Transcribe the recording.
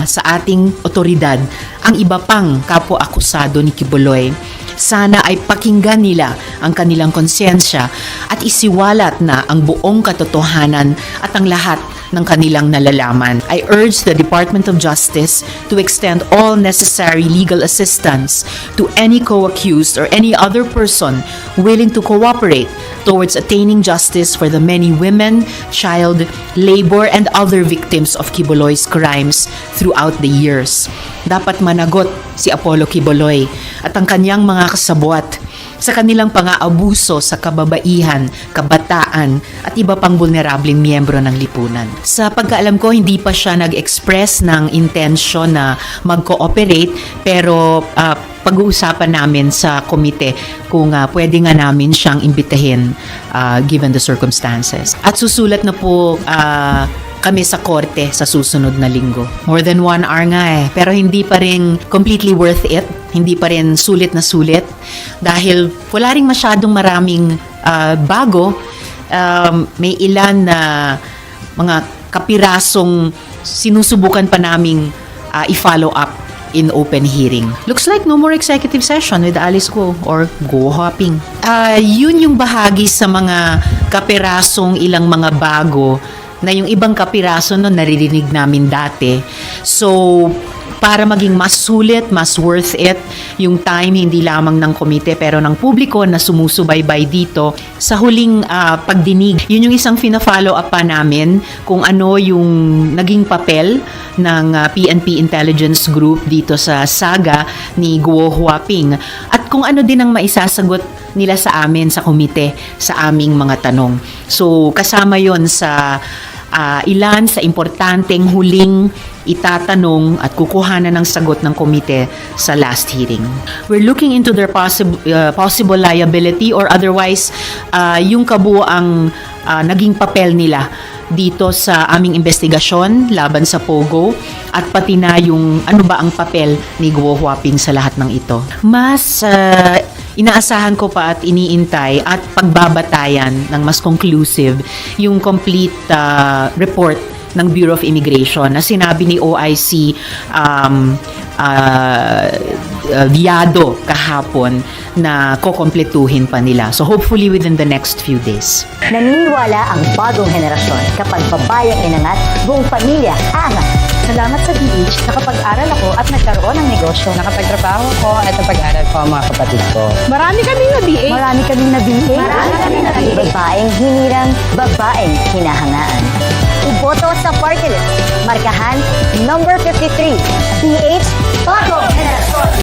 sa ating otoridad ang iba pang kapwa-akusado ni Quiboloy. Sana ay pakinggan nila ang kanilang konsyensya at isiwalat na ang buong katotohanan at ang lahat ng kanilang nalalaman. I urge the Department of Justice to extend all necessary legal assistance to any co-accused or any other person willing to cooperate towards attaining justice for the many women, child, labor, and other victims of Quiboloy's crimes throughout the years. Dapat managot si Apollo Quiboloy at ang kanyang mga kasabwat sa kanilang pang-aabuso sa kababaihan, kabataan at iba pang vulnerableng miyembro ng lipunan. Sa pagkaalam ko, hindi pa siya nag-express ng intensyon na mag-cooperate pero pag-uusapan namin sa komite kung pwede nga namin siyang imbitahin given the circumstances. At susulat na po kami sa korte sa susunod na linggo. More than 1 hour nga pero hindi pa rin completely worth it. Hindi pa rin sulit na sulit dahil wala rin masyadong maraming bago. May ilan na mga kapirasong sinusubukan pa naming i-follow up in open hearing. Looks like no more executive session with Alice Go or Go Hopping. Yun yung bahagi sa mga kapirasong ilang mga bago na yung ibang kapiraso no naririnig namin dati. So, para maging mas sulit, mas worth it, yung time hindi lamang ng komite pero ng publiko na sumusubaybay dito sa huling pagdinig. Yun yung isang fina-follow up pa namin kung ano yung naging papel ng PNP Intelligence Group dito sa saga ni Guo Huaping at kung ano din ang maisasagot nila sa amin sa komite sa aming mga tanong. So kasama yon sa ilan sa importanteng huling itatanong at kukuhanan ng sagot ng komite sa last hearing. We're looking into their possible liability or otherwise yung kabuuang naging papel nila dito sa aming investigasyon laban sa Pogo at pati na yung ano ba ang papel ni Guo Huaping sa lahat ng ito. Mas inaasahan ko pa at iniintay at pagbabatayan ng mas conclusive yung complete report ng Bureau of Immigration na sinabi ni OIC Viado kahapon na kukompletuhin pa nila. So hopefully within the next few days. Naniniwala ang bagong henerasyon kapag babayang inangat, buong pamilya aangat. Salamat sa DH, nakapag-aral ako at nagkaroon ng negosyo. Nakapagtrabaho ko at napag-aral ko ang mga kapatid ko. Marami kaming nabiing. Babaeng hinirang, babaeng hinahangaan. Iboto sa party list. Markahan number 53. DH Bagong Henerasyon.